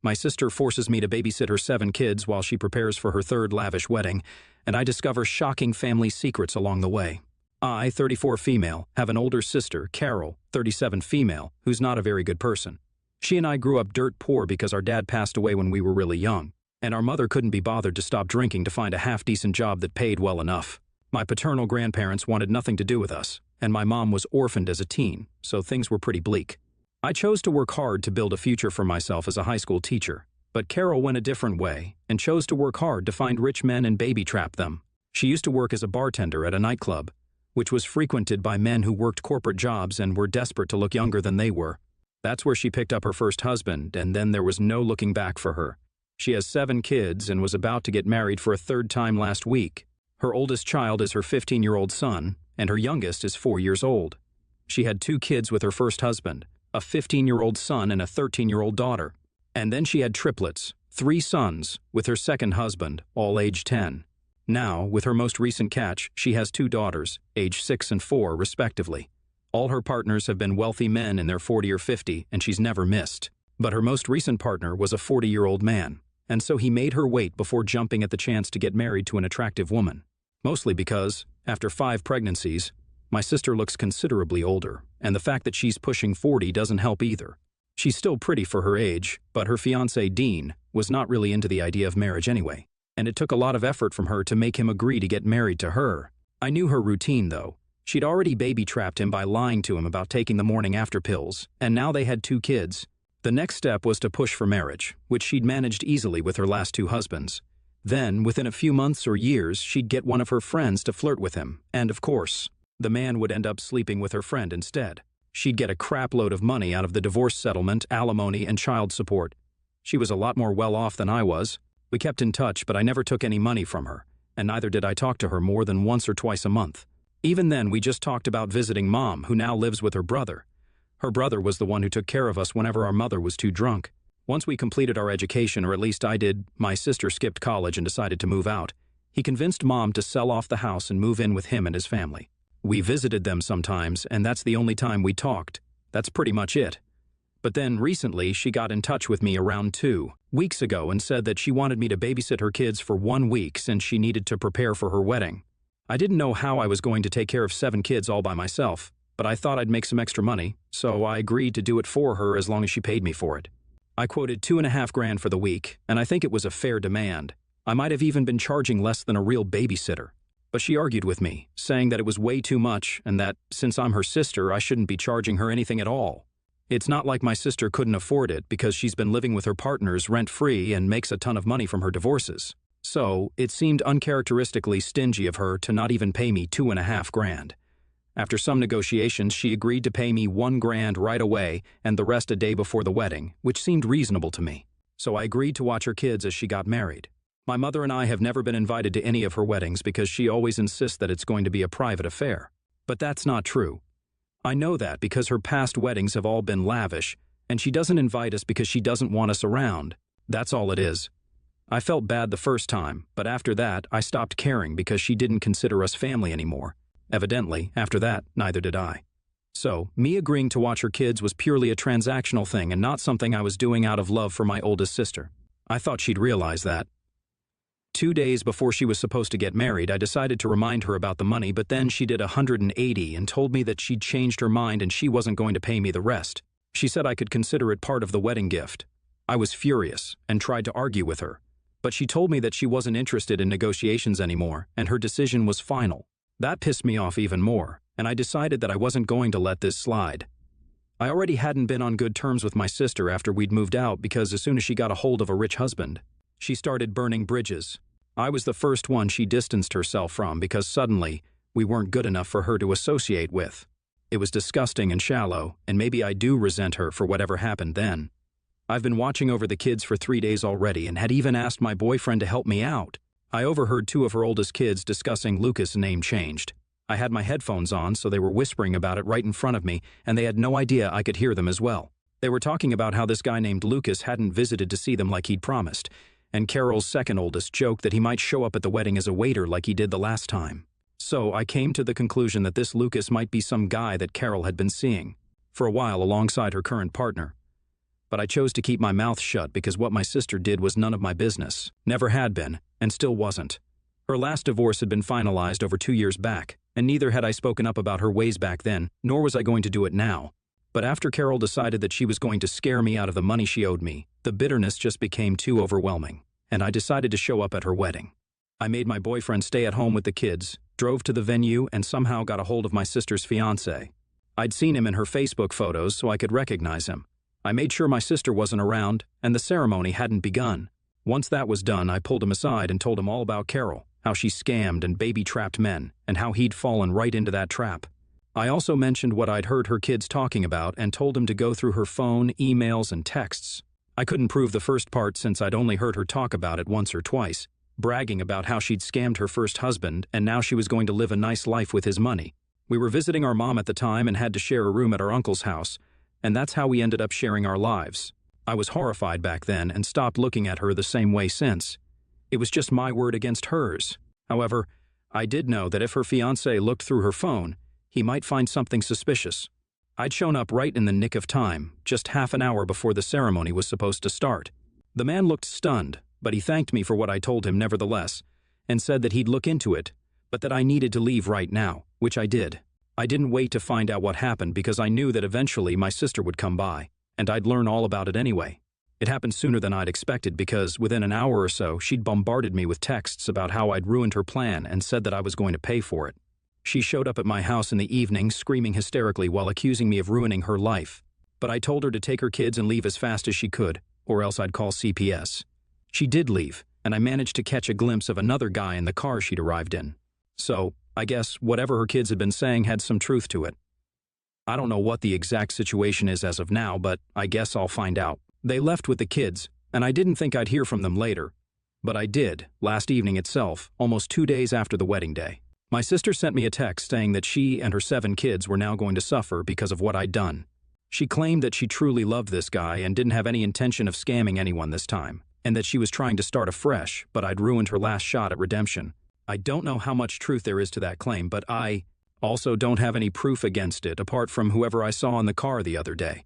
My sister forces me to babysit her 7 kids while she prepares for her 3rd lavish wedding, and I discover shocking family secrets along the way. I, 34 female, have an older sister, Carol, 37 female, who's not a very good person. She and I grew up dirt poor because our dad passed away when we were really young, and our mother couldn't be bothered to stop drinking to find a half-decent job that paid well enough. My paternal grandparents wanted nothing to do with us, and my mom was orphaned as a teen, so things were pretty bleak. I chose to work hard to build a future for myself as a high school teacher, but Carol went a different way and chose to work hard to find rich men and baby-trap them. She used to work as a bartender at a nightclub, which was frequented by men who worked corporate jobs and were desperate to look younger than they were. That's where she picked up her first husband, and then there was no looking back for her. She has 7 kids and was about to get married for a 3rd time last week. Her oldest child is her 15-year-old son, and her youngest is 4 years old. She had 2 kids with her first husband, a 15-year-old son and a 13-year-old daughter. And then she had triplets, 3 sons, with her second husband, all age 10. Now, with her most recent catch, she has 2 daughters, age 6 and 4, respectively. All her partners have been wealthy men in their 40 or 50, and she's never missed. But her most recent partner was a 40-year-old man, and so he made her wait before jumping at the chance to get married to an attractive woman. Mostly because, after 5 pregnancies, my sister looks considerably older, and the fact that she's pushing 40 doesn't help either. She's still pretty for her age, but her fiancé, Dean, was not really into the idea of marriage anyway, and it took a lot of effort from her to make him agree to get married to her. I knew her routine, though. She'd already baby-trapped him by lying to him about taking the morning after pills, and now they had 2 kids. The next step was to push for marriage, which she'd managed easily with her last 2 husbands. Then, within a few months or years, she'd get one of her friends to flirt with him, and of course, the man would end up sleeping with her friend instead. She'd get a crap load of money out of the divorce settlement, alimony, and child support. She was a lot more well-off than I was. We kept in touch, but I never took any money from her, and neither did I talk to her more than once or twice a month. Even then, we just talked about visiting Mom, who now lives with her brother. Her brother was the one who took care of us whenever our mother was too drunk. Once we completed our education, or at least I did, my sister skipped college and decided to move out. He convinced Mom to sell off the house and move in with him and his family. We visited them sometimes, and that's the only time we talked. That's pretty much it. But then, recently, she got in touch with me around 2 weeks ago and said that she wanted me to babysit her kids for 1 week since she needed to prepare for her wedding. I didn't know how I was going to take care of 7 kids all by myself, but I thought I'd make some extra money, so I agreed to do it for her as long as she paid me for it. I quoted $2,500 for the week, and I think it was a fair demand. I might have even been charging less than a real babysitter. But she argued with me, saying that it was way too much and that, since I'm her sister, I shouldn't be charging her anything at all. It's not like my sister couldn't afford it because she's been living with her partners rent-free and makes a ton of money from her divorces. So, it seemed uncharacteristically stingy of her to not even pay me $2,500. After some negotiations, she agreed to pay me $1,000 right away and the rest a day before the wedding, which seemed reasonable to me. So I agreed to watch her kids as she got married. My mother and I have never been invited to any of her weddings because she always insists that it's going to be a private affair. But that's not true. I know that because her past weddings have all been lavish, and she doesn't invite us because she doesn't want us around. That's all it is. I felt bad the first time, but after that, I stopped caring because she didn't consider us family anymore. Evidently, after that, neither did I. So, me agreeing to watch her kids was purely a transactional thing and not something I was doing out of love for my oldest sister. I thought she'd realize that. 2 days before she was supposed to get married, I decided to remind her about the money, but then she did 180 and told me that she'd changed her mind and she wasn't going to pay me the rest. She said I could consider it part of the wedding gift. I was furious and tried to argue with her, but she told me that she wasn't interested in negotiations anymore and her decision was final. That pissed me off even more, and I decided that I wasn't going to let this slide. I already hadn't been on good terms with my sister after we'd moved out because as soon as she got a hold of a rich husband, she started burning bridges. I was the first one she distanced herself from because suddenly we weren't good enough for her to associate with. It was disgusting and shallow, and maybe I do resent her for whatever happened then. I've been watching over the kids for 3 days already and had even asked my boyfriend to help me out. I overheard 2 of her oldest kids discussing Lucas' name changed. I had my headphones on, so they were whispering about it right in front of me, and they had no idea I could hear them as well. They were talking about how this guy named Lucas hadn't visited to see them like he'd promised, and Carol's second oldest joked that he might show up at the wedding as a waiter like he did the last time. So I came to the conclusion that this Lucas might be some guy that Carol had been seeing for a while alongside her current partner. but I chose to keep my mouth shut because what my sister did was none of my business, never had been, and still wasn't. Her last divorce had been finalized over 2 years back, and neither had I spoken up about her ways back then, nor was I going to do it now. But after Carol decided that she was going to scare me out of the money she owed me, the bitterness just became too overwhelming, and I decided to show up at her wedding. I made my boyfriend stay at home with the kids, drove to the venue, and somehow got a hold of my sister's fiancé. I'd seen him in her Facebook photos so I could recognize him. I made sure my sister wasn't around, and the ceremony hadn't begun. Once that was done, I pulled him aside and told him all about Carol, how she scammed and baby-trapped men, and how he'd fallen right into that trap. I also mentioned what I'd heard her kids talking about and told him to go through her phone, emails, and texts. I couldn't prove the first part since I'd only heard her talk about it once or twice, bragging about how she'd scammed her first husband and now she was going to live a nice life with his money. We were visiting our mom at the time and had to share a room at our uncle's house, and that's how we ended up sharing our lives. I was horrified back then and stopped looking at her the same way since. It was just my word against hers. However, I did know that if her fiancé looked through her phone, he might find something suspicious. I'd shown up right in the nick of time, just half an hour before the ceremony was supposed to start. The man looked stunned, but he thanked me for what I told him nevertheless, and said that he'd look into it, but that I needed to leave right now, which I did. I didn't wait to find out what happened because I knew that eventually my sister would come by, and I'd learn all about it anyway. It happened sooner than I'd expected because within an hour or so she'd bombarded me with texts about how I'd ruined her plan and said that I was going to pay for it. She showed up at my house in the evening screaming hysterically while accusing me of ruining her life, but I told her to take her kids and leave as fast as she could, or else I'd call CPS. She did leave, and I managed to catch a glimpse of another guy in the car she'd arrived in. So, I guess whatever her kids had been saying had some truth to it. I don't know what the exact situation is as of now, but I guess I'll find out. They left with the kids, and I didn't think I'd hear from them later. But I did, last evening itself, almost 2 days after the wedding day. My sister sent me a text saying that she and her 7 kids were now going to suffer because of what I'd done. She claimed that she truly loved this guy and didn't have any intention of scamming anyone this time, and that she was trying to start afresh, but I'd ruined her last shot at redemption. I don't know how much truth there is to that claim, but I also don't have any proof against it apart from whoever I saw in the car the other day.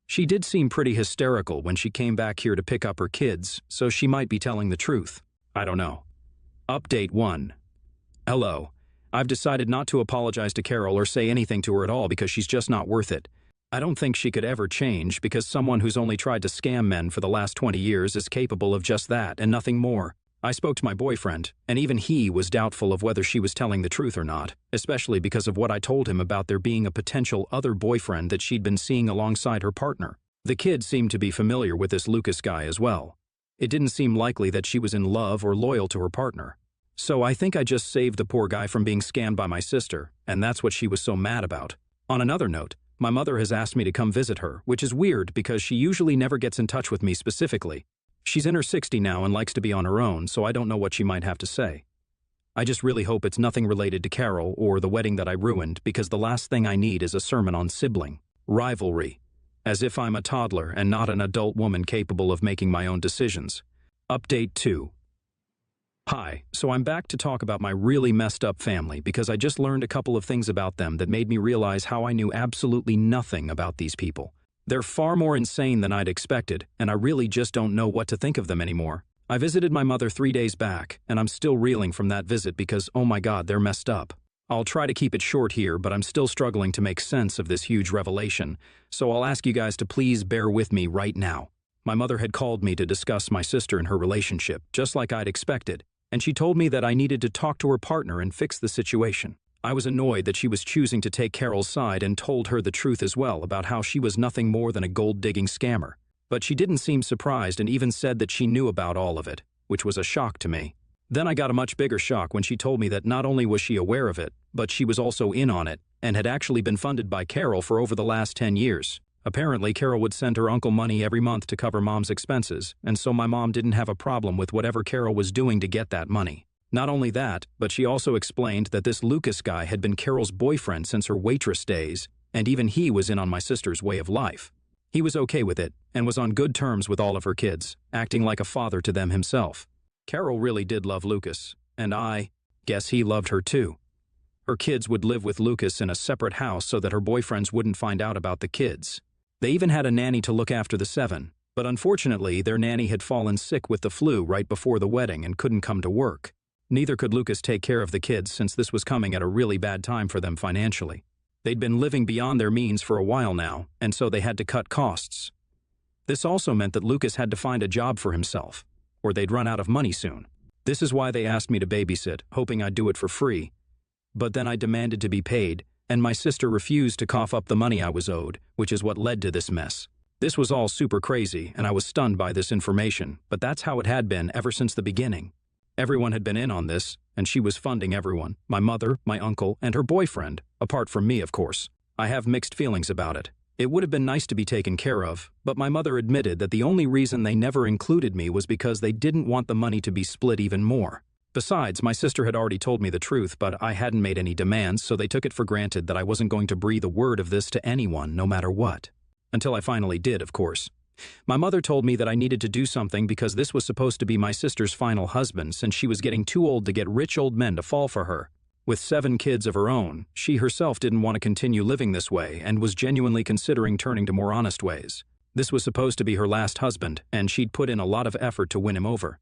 She did seem pretty hysterical when she came back here to pick up her kids, so she might be telling the truth. I don't know. Update 1. Hello. I've decided not to apologize to Carol or say anything to her at all because she's just not worth it. I don't think she could ever change because someone who's only tried to scam men for the last 20 years is capable of just that and nothing more. I spoke to my boyfriend, and even he was doubtful of whether she was telling the truth or not, especially because of what I told him about there being a potential other boyfriend that she'd been seeing alongside her partner. The kids seemed to be familiar with this Lucas guy as well. It didn't seem likely that she was in love or loyal to her partner. So I think I just saved the poor guy from being scammed by my sister, and that's what she was so mad about. On another note, my mother has asked me to come visit her, which is weird because she usually never gets in touch with me specifically. She's in her 60s now and likes to be on her own, so I don't know what she might have to say. I just really hope it's nothing related to Carol or the wedding that I ruined, because the last thing I need is a sermon on sibling rivalry, as if I'm a toddler and not an adult woman capable of making my own decisions. Update 2. Hi, so I'm back to talk about my really messed up family because I just learned a couple of things about them that made me realize how I knew absolutely nothing about these people. They're far more insane than I'd expected, and I really just don't know what to think of them anymore. I visited my mother 3 days back, and I'm still reeling from that visit because, oh my God, they're messed up. I'll try to keep it short here, but I'm still struggling to make sense of this huge revelation, so I'll ask you guys to please bear with me right now. My mother had called me to discuss my sister and her relationship, just like I'd expected, and she told me that I needed to talk to her partner and fix the situation. I was annoyed that she was choosing to take Carol's side and told her the truth as well about how she was nothing more than a gold-digging scammer. But she didn't seem surprised and even said that she knew about all of it, which was a shock to me. Then I got a much bigger shock when she told me that not only was she aware of it, but she was also in on it and had actually been funded by Carol for over the last 10 years. Apparently, Carol would send her uncle money every month to cover Mom's expenses, and so my mom didn't have a problem with whatever Carol was doing to get that money. Not only that, but she also explained that this Lucas guy had been Carol's boyfriend since her waitress days, and even he was in on my sister's way of life. He was okay with it, and was on good terms with all of her kids, acting like a father to them himself. Carol really did love Lucas, and I guess he loved her too. Her kids would live with Lucas in a separate house so that her boyfriends wouldn't find out about the kids. They even had a nanny to look after the 7, but unfortunately their nanny had fallen sick with the flu right before the wedding and couldn't come to work. Neither could Lucas take care of the kids since this was coming at a really bad time for them financially. They'd been living beyond their means for a while now, and so they had to cut costs. This also meant that Lucas had to find a job for himself, or they'd run out of money soon. This is why they asked me to babysit, hoping I'd do it for free. But then I demanded to be paid, and my sister refused to cough up the money I was owed, which is what led to this mess. This was all super crazy, and I was stunned by this information, but that's how it had been ever since the beginning. Everyone had been in on this, and she was funding everyone, my mother, my uncle, and her boyfriend, apart from me, of course. I have mixed feelings about it. It would have been nice to be taken care of, but my mother admitted that the only reason they never included me was because they didn't want the money to be split even more. Besides, my sister had already told me the truth, but I hadn't made any demands, so they took it for granted that I wasn't going to breathe a word of this to anyone, no matter what. Until I finally did, of course. My mother told me that I needed to do something because this was supposed to be my sister's final husband since she was getting too old to get rich old men to fall for her. With 7 kids of her own, she herself didn't want to continue living this way and was genuinely considering turning to more honest ways. This was supposed to be her last husband, and she'd put in a lot of effort to win him over.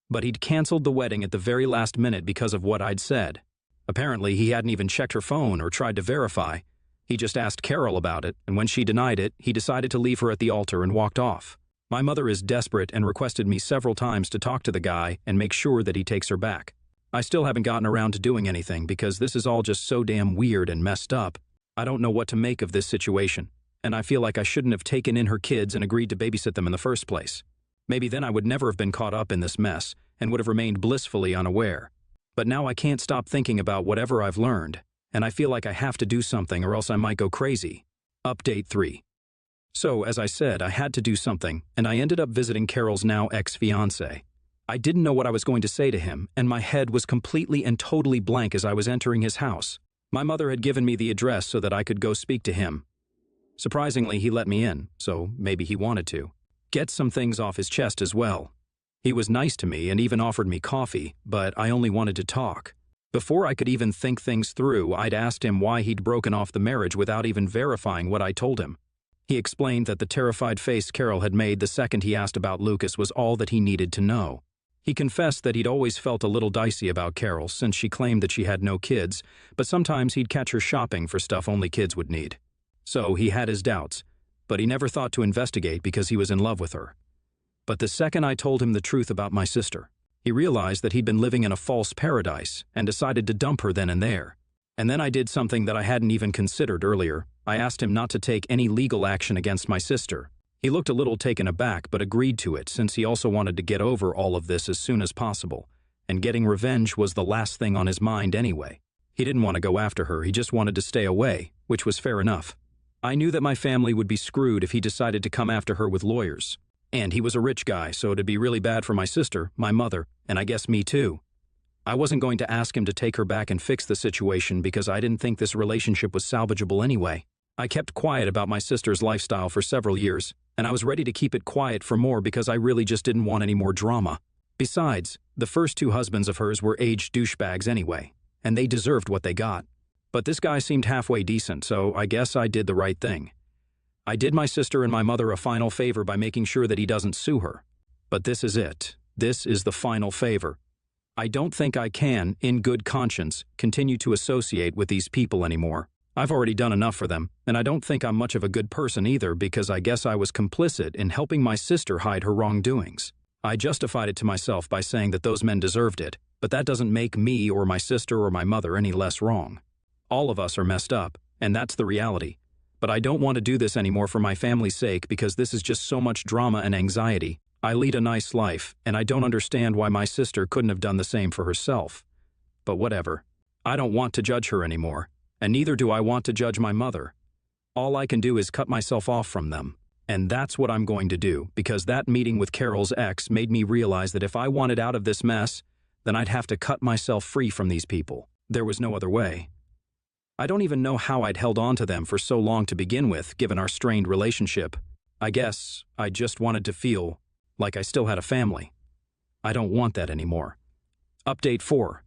But he'd canceled the wedding at the very last minute because of what I'd said. Apparently, he hadn't even checked her phone or tried to verify. He just asked Carol about it, and when she denied it, he decided to leave her at the altar and walked off. My mother is desperate and requested me several times to talk to the guy and make sure that he takes her back. I still haven't gotten around to doing anything because this is all just so damn weird and messed up. I don't know what to make of this situation, and I feel like I shouldn't have taken in her kids and agreed to babysit them in the first place. Maybe then I would never have been caught up in this mess and would have remained blissfully unaware. But now I can't stop thinking about whatever I've learned, and I feel like I have to do something or else I might go crazy. Update 3. So, as I said, I had to do something, and I ended up visiting Carol's now ex-fiancé. I didn't know what I was going to say to him, and my head was completely and totally blank as I was entering his house. My mother had given me the address so that I could go speak to him. Surprisingly, he let me in, so maybe he wanted to get some things off his chest as well. He was nice to me and even offered me coffee, but I only wanted to talk. Before I could even think things through, I'd asked him why he'd broken off the marriage without even verifying what I told him. He explained that the terrified face Carol had made the second he asked about Lucas was all that he needed to know. He confessed that he'd always felt a little dicey about Carol since she claimed that she had no kids, but sometimes he'd catch her shopping for stuff only kids would need. So he had his doubts, but he never thought to investigate because he was in love with her. But the second I told him the truth about my sister, he realized that he'd been living in a false paradise and decided to dump her then and there. And then I did something that I hadn't even considered earlier. I asked him not to take any legal action against my sister. He looked a little taken aback but agreed to it since he also wanted to get over all of this as soon as possible, and getting revenge was the last thing on his mind anyway. He didn't want to go after her, he just wanted to stay away, which was fair enough. I knew that my family would be screwed if he decided to come after her with lawyers. And he was a rich guy, so it'd be really bad for my sister, my mother, and I guess me too. I wasn't going to ask him to take her back and fix the situation because I didn't think this relationship was salvageable anyway. I kept quiet about my sister's lifestyle for several years, and I was ready to keep it quiet for more because I really just didn't want any more drama. Besides, the first 2 husbands of hers were aged douchebags anyway, and they deserved what they got. But this guy seemed halfway decent, so I guess I did the right thing. I did my sister and my mother a final favor by making sure that he doesn't sue her. But this is it. This is the final favor. I don't think I can, in good conscience, continue to associate with these people anymore. I've already done enough for them, and I don't think I'm much of a good person either because I guess I was complicit in helping my sister hide her wrongdoings. I justified it to myself by saying that those men deserved it, but that doesn't make me or my sister or my mother any less wrong. All of us are messed up, and that's the reality. But I don't want to do this anymore for my family's sake because this is just so much drama and anxiety. I lead a nice life, and I don't understand why my sister couldn't have done the same for herself. But whatever. I don't want to judge her anymore, and neither do I want to judge my mother. All I can do is cut myself off from them. And that's what I'm going to do, because that meeting with Carol's ex made me realize that if I wanted out of this mess, then I'd have to cut myself free from these people. There was no other way. I don't even know how I'd held on to them for so long to begin with, given our strained relationship. I guess I just wanted to feel like I still had a family. I don't want that anymore. Update 4.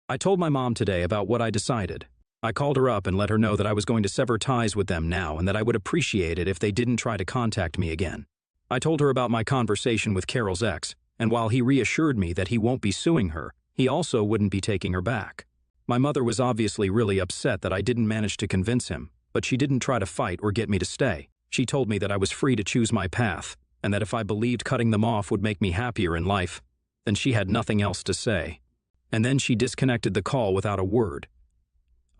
I told my mom today about what I decided. I called her up and let her know that I was going to sever ties with them now and that I would appreciate it if they didn't try to contact me again. I told her about my conversation with Carol's ex, and while he reassured me that he won't be suing her, he also wouldn't be taking her back. My mother was obviously really upset that I didn't manage to convince him, but she didn't try to fight or get me to stay. She told me that I was free to choose my path, and that if I believed cutting them off would make me happier in life, then she had nothing else to say. And then she disconnected the call without a word.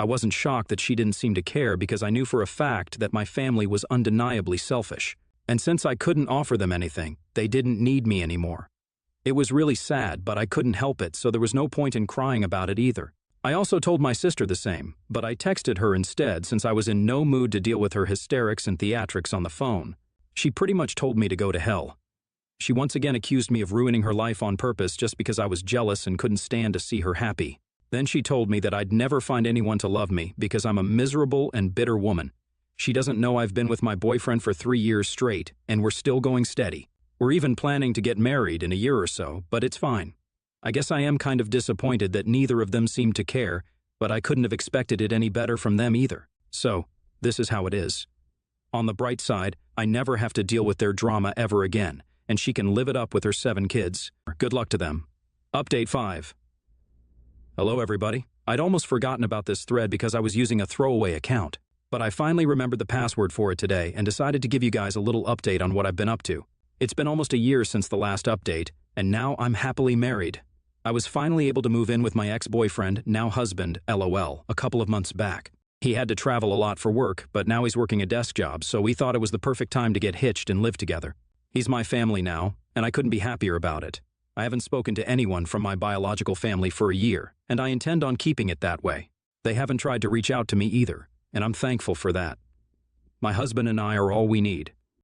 I wasn't shocked that she didn't seem to care because I knew for a fact that my family was undeniably selfish. And since I couldn't offer them anything, they didn't need me anymore. It was really sad, but I couldn't help it, so there was no point in crying about it either. I also told my sister the same, but I texted her instead since I was in no mood to deal with her hysterics and theatrics on the phone. She pretty much told me to go to hell. She once again accused me of ruining her life on purpose just because I was jealous and couldn't stand to see her happy. Then she told me that I'd never find anyone to love me because I'm a miserable and bitter woman. She doesn't know I've been with my boyfriend for 3 years straight, and we're still going steady. We're even planning to get married in a year or so, but it's fine. I guess I am kind of disappointed that neither of them seemed to care, but I couldn't have expected it any better from them either. So, this is how it is. On the bright side, I never have to deal with their drama ever again, and she can live it up with her 7 kids. Good luck to them. Update 5. Hello everybody. I'd almost forgotten about this thread because I was using a throwaway account, but I finally remembered the password for it today and decided to give you guys a little update on what I've been up to. It's been almost a year since the last update, and now I'm happily married. I was finally able to move in with my ex-boyfriend, now husband, LOL, a couple of months back. He had to travel a lot for work, but now he's working a desk job, so we thought it was the perfect time to get hitched and live together. He's my family now, and I couldn't be happier about it. I haven't spoken to anyone from my biological family for a year, and I intend on keeping it that way. They haven't tried to reach out to me either, and I'm thankful for that. My husband and I are all we need,